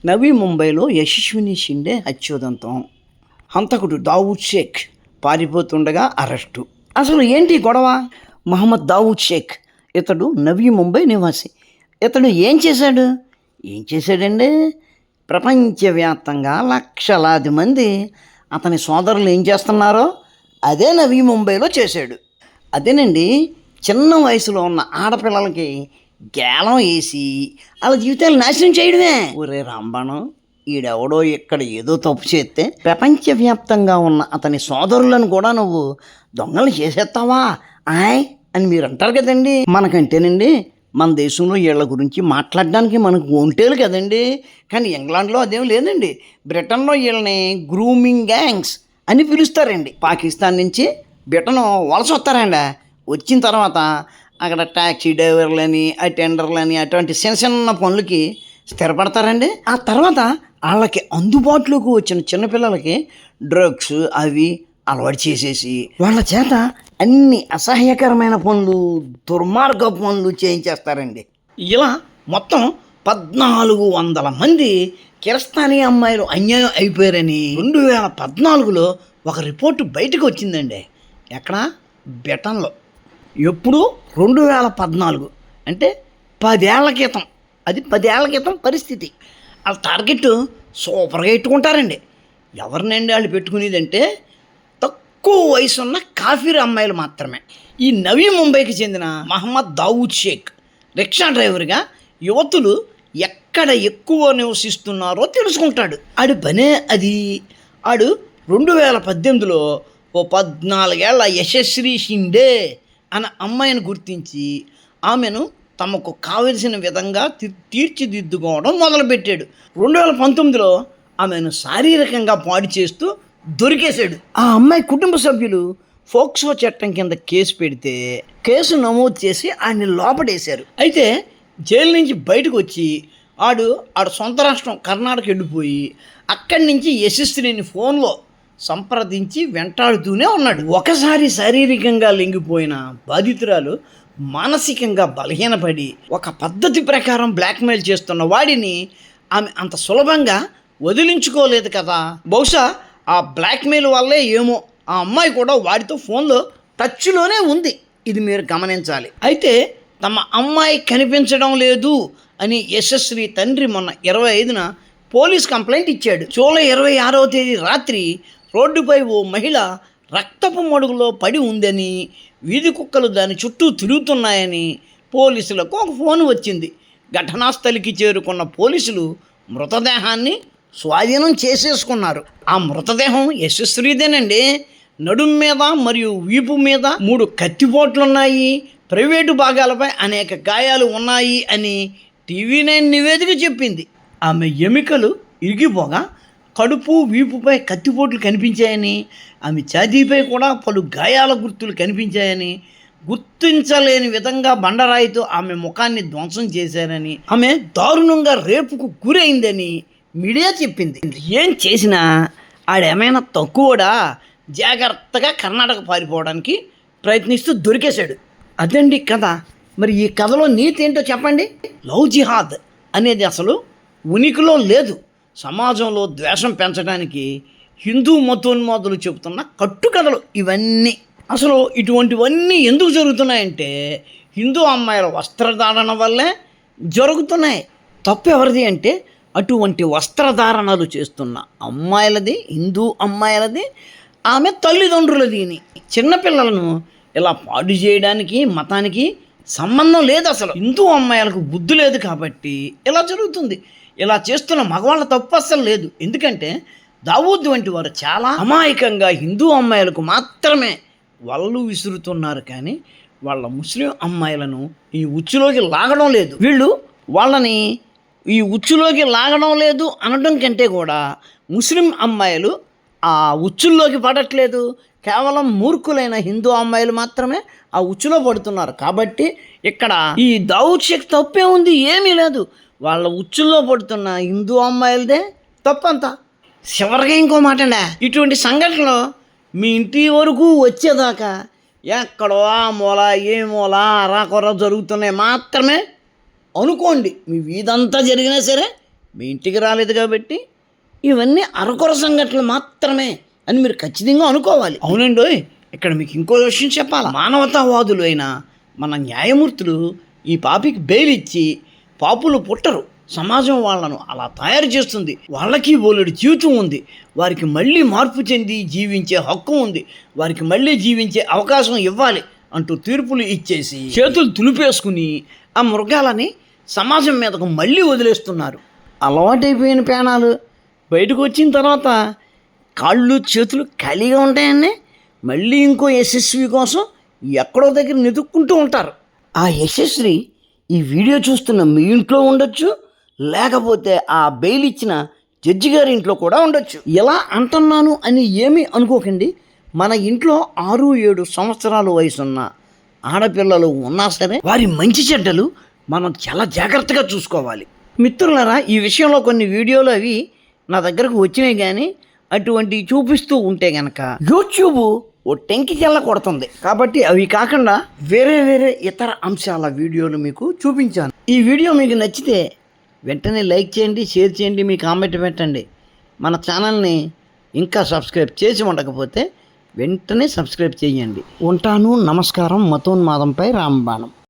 నవీ ముంబైలో యశస్విని షిండే హత్యోదంతం. హంతకుడు దావూద్ షేక్ పారిపోతుండగా అరెస్టు. అసలు ఏంటి గొడవ? మహమ్మద్ దావూద్ షేక్ ఇతడు నవీ ముంబై నివాసి. ఇతడు ఏం చేశాడండి? ప్రపంచవ్యాప్తంగా లక్షలాది మంది అతని సోదరులు ఏం చేస్తున్నారో అదే నవీ ముంబైలో చేశాడు. అదేనండి, చిన్న వయసులో ఉన్న ఆడపిల్లలకి గేలం వేసి వాళ్ళ జీవితాలు నాశనం చేయడమే. ఒరే రాంబాణం, ఈడెవడో ఇక్కడ ఏదో తప్పు చేస్తే ప్రపంచవ్యాప్తంగా ఉన్న అతని సోదరులను కూడా నువ్వు దొంగలు చేసేస్తావా ఆయ్ అని మీరు అంటారు కదండి. మనకంటేనండి మన దేశంలో వీళ్ళ గురించి మాట్లాడడానికి మనకు ఒంటేలు కదండి. కానీ ఇంగ్లాండ్లో అదేం లేదండి. బ్రిటన్లో వీళ్ళని గ్రూమింగ్ గ్యాంగ్స్ అని పిలుస్తారండి. పాకిస్తాన్ నుంచి బ్రిటన్ వలస వస్తారండి. వచ్చిన తర్వాత అక్కడ ట్యాక్సీ డ్రైవర్లని, అటెండర్లని, అటువంటి చిన్న చిన్న పనులకి స్థిరపడతారండి. ఆ తర్వాత వాళ్ళకి అందుబాటులోకి వచ్చిన చిన్నపిల్లలకి డ్రగ్స్ అవి అలవాటు చేసేసి వాళ్ళ చేత అన్ని అసహ్యకరమైన పనులు, దుర్మార్గ పనులు చేయించేస్తారండి. ఇలా మొత్తం 1400 మంది కిరస్తానీ అమ్మాయిలు అన్యాయం అయిపోయారని 2014లో ఒక రిపోర్టు బయటకు వచ్చిందండి. ఎక్కడ? బ్రిటన్లో. ఎప్పుడు? 2014 అంటే 10 ఏళ్ల క్రితం. అది 10 ఏళ్ల క్రితం పరిస్థితి. వాళ్ళ టార్గెట్ సూపర్గా ఎట్టుకుంటారండి. ఎవరినండి వాళ్ళు పెట్టుకునేదంటే తక్కువ వయసు ఉన్న కాఫీర్ అమ్మాయిలు మాత్రమే. ఈ నవీ ముంబైకి చెందిన మహమ్మద్ దావూద్ షేక్ రిక్షా డ్రైవర్గా యువతులు ఎక్కడ ఎక్కువ నివసిస్తున్నారో తెలుసుకుంటాడు. ఆడి పనే అది. ఆడు 2018లో ఓ 14 ఏళ్ల యశస్వి షిండే అన్న అమ్మాయిని గుర్తించి ఆమెను తమకు కావలసిన విధంగా తీర్చిదిద్దుకోవడం మొదలుపెట్టాడు. 2019లో ఆమెను శారీరకంగా పాడు చేస్తూ దొరికేశాడు. ఆ అమ్మాయి కుటుంబ సభ్యులు ఫోక్సో చట్టం కింద కేసు పెడితే కేసు నమోదు చేసి ఆయన్ని లోపడేశారు. అయితే జైలు నుంచి బయటకు వచ్చి ఆడు సొంత రాష్ట్రం కర్ణాటక వెళ్ళిపోయి అక్కడి నుంచి యశస్విని ఫోన్లో సంప్రదించి వెంటాడుతూనే ఉన్నాడు. ఒకసారి శారీరకంగా లొంగిపోయిన బాధితురాలు మానసికంగా బలహీనపడి ఒక పద్ధతి ప్రకారం బ్లాక్మెయిల్ చేస్తున్న వాడిని ఆమె అంత సులభంగా వదిలించుకోలేదు కదా. బహుశా ఆ బ్లాక్మెయిల్ వల్లే ఏమో ఆ అమ్మాయి కూడా వాడితో ఫోన్లో టచ్లోనే ఉంది. ఇది మీరు గమనించాలి. అయితే తమ అమ్మాయి కనిపించడం లేదు అని యశస్వి తండ్రి మొన్న 25న పోలీస్ కంప్లైంట్ ఇచ్చాడు. జూలై 26వ తేదీ రాత్రి రోడ్డుపై ఓ మహిళ రక్తపు మడుగులో పడి ఉందని, వీధి కుక్కలు దాని చుట్టూ తిరుగుతున్నాయని పోలీసులకు ఒక ఫోన్ వచ్చింది. ఘటనా స్థలికి చేరుకున్న పోలీసులు మృతదేహాన్ని స్వాధీనం చేసేసుకున్నారు. ఆ మృతదేహం యశస్విదేనండి. నడుం మీద మరియు వీపు మీద 3 కత్తిపోట్లున్నాయి. ప్రైవేటు భాగాలపై అనేక గాయాలు ఉన్నాయి అని TV9 నివేదిక చెప్పింది. ఆమె ఎముకలు ఇరిగిపోగా కడుపు, వీపుపై కత్తిపోట్లు కనిపించాయని, ఆమె ఛాతీపై కూడా పలు గాయాల గుర్తులు కనిపించాయని, గుర్తించలేని విధంగా బండరాయితో ఆమె ముఖాన్ని ధ్వంసం చేశారని, ఆమె దారుణంగా రేపుకు గురైందని మీడియా చెప్పింది. ఏం చేసినా ఆడేమైనా తక్కువడా? జాగ్రత్తగా కర్ణాటక పారిపోవడానికి ప్రయత్నిస్తూ దొరికేశాడు. అదండి కథ. మరి ఈ కథలో నీతి ఏంటో చెప్పండి. లవ్ జిహాద్ అనేది అసలు ఉనికిలో లేదు. సమాజంలో ద్వేషం పెంచడానికి హిందూ మతోన్మాదులు చెబుతున్న కట్టుకథలు ఇవన్నీ. అసలు ఇటువంటివన్నీ ఎందుకు జరుగుతున్నాయంటే హిందూ అమ్మాయిల వస్త్రధారణ వల్లే జరుగుతున్నాయి. తప్పు ఎవరిది అంటే అటువంటి వస్త్రధారణలు చేస్తున్న అమ్మాయిలది, హిందూ అమ్మాయిలది, ఆమె తల్లిదండ్రులది. చిన్నపిల్లలను ఇలా పాడు చేయడానికి మతానికి సంబంధం లేదు. అసలు హిందూ అమ్మాయిలకు బుద్ధి లేదు కాబట్టి ఇలా జరుగుతుంది. ఇలా చేస్తున్న మగవాళ్ళ తప్పు అస్సలు లేదు. ఎందుకంటే దావూద్ వంటి వారు చాలా అమాయకంగా హిందూ అమ్మాయిలకు మాత్రమే వాళ్ళు విసురుతున్నారు, కానీ వాళ్ళ ముస్లిం అమ్మాయిలను ఈ ఉచ్చులోకి లాగడం లేదు. వీళ్ళు వాళ్ళని ఈ ఉచ్చులోకి లాగడం లేదు అనడం కంటే కూడా ముస్లిం అమ్మాయిలు ఆ ఉచ్చుల్లోకి పడట్లేదు. కేవలం మూర్ఖులైన హిందూ అమ్మాయిలు మాత్రమే ఆ ఉచ్చులో పడుతున్నారు. కాబట్టి ఇక్కడ ఈ దావూద్ షేక్ తప్పే ఉంది, ఏమీ లేదు. వాళ్ళ ఉచ్చుల్లో పడుతున్న హిందూ అమ్మాయిలదే తప్పంతా. చివరిగా ఇంకో మాటలే, ఇటువంటి సంఘటనలు మీ ఇంటి వరకు వచ్చేదాకా ఎక్కడో ఆ మూల ఏ మూల అరాకొర జరుగుతున్నాయి మాత్రమే అనుకోండి. మీ వీధంతా జరిగినా సరే మీ ఇంటికి రాలేదు కాబట్టి ఇవన్నీ అరకొర సంఘటనలు మాత్రమే అని మీరు ఖచ్చితంగా అనుకోవాలి. అవునండి, ఇక్కడ మీకు ఇంకో విషయం చెప్పాలి. మానవతావాదులు అయిన మన న్యాయమూర్తులు ఈ పాపికి బెయిల్ ఇచ్చి పాపులు పుట్టరు, సమాజం వాళ్ళను అలా తయారు చేస్తుంది. వాళ్ళకి బోలెడు జీవితం ఉంది, వారికి మళ్ళీ మార్పు చెంది జీవించే హక్కు ఉంది, వారికి మళ్ళీ జీవించే అవకాశం ఇవ్వాలి అంటూ తీర్పులు ఇచ్చేసి చేతులు తులిపేసుకుని ఆ మృగాలని సమాజం మీదకు మళ్ళీ వదిలేస్తున్నారు. అలవాటైపోయిన పేనాలు బయటకు వచ్చిన తర్వాత కాళ్ళు చేతులు ఖాళీగా ఉంటాయని మళ్ళీ ఇంకో యశస్వి కోసం ఎక్కడో దగ్గర వెతుక్కుంటూ ఉంటారు. ఆ యశస్వి ఈ వీడియో చూస్తున్న మీ ఇంట్లో ఉండొచ్చు, లేకపోతే ఆ బెయిల్ ఇచ్చిన జడ్జి గారి ఇంట్లో కూడా ఉండొచ్చు. ఎలా అంటున్నాను అని ఏమీ అనుకోకండి. మన ఇంట్లో 6-7 సంవత్సరాల వయసున్న ఆడపిల్లలు ఉన్నా సరే వారి మంచి చెడ్డలు మనం చాలా జాగ్రత్తగా చూసుకోవాలి. మిత్రులారా, ఈ విషయంలో కొన్ని వీడియోలు అవి నా దగ్గరకు వచ్చినాయి, కానీ అటువంటి చూపిస్తూ ఉంటే గనక యూట్యూబ్ ఓ టెంకి చెల్ల కొడుతుంది. కాబట్టి అవి కాకుండా వేరే ఇతర అంశాల వీడియోలు మీకు చూపించాను. ఈ వీడియో మీకు నచ్చితే వెంటనే లైక్ చేయండి, షేర్ చేయండి, మీ కామెంట్ పెట్టండి. మన ఛానల్ని ఇంకా సబ్స్క్రైబ్ చేసి ఉండకపోతే వెంటనే సబ్స్క్రైబ్ చేయండి. ఉంటాను. నమస్కారం. మతోన్మాదంపై రాంబాణం.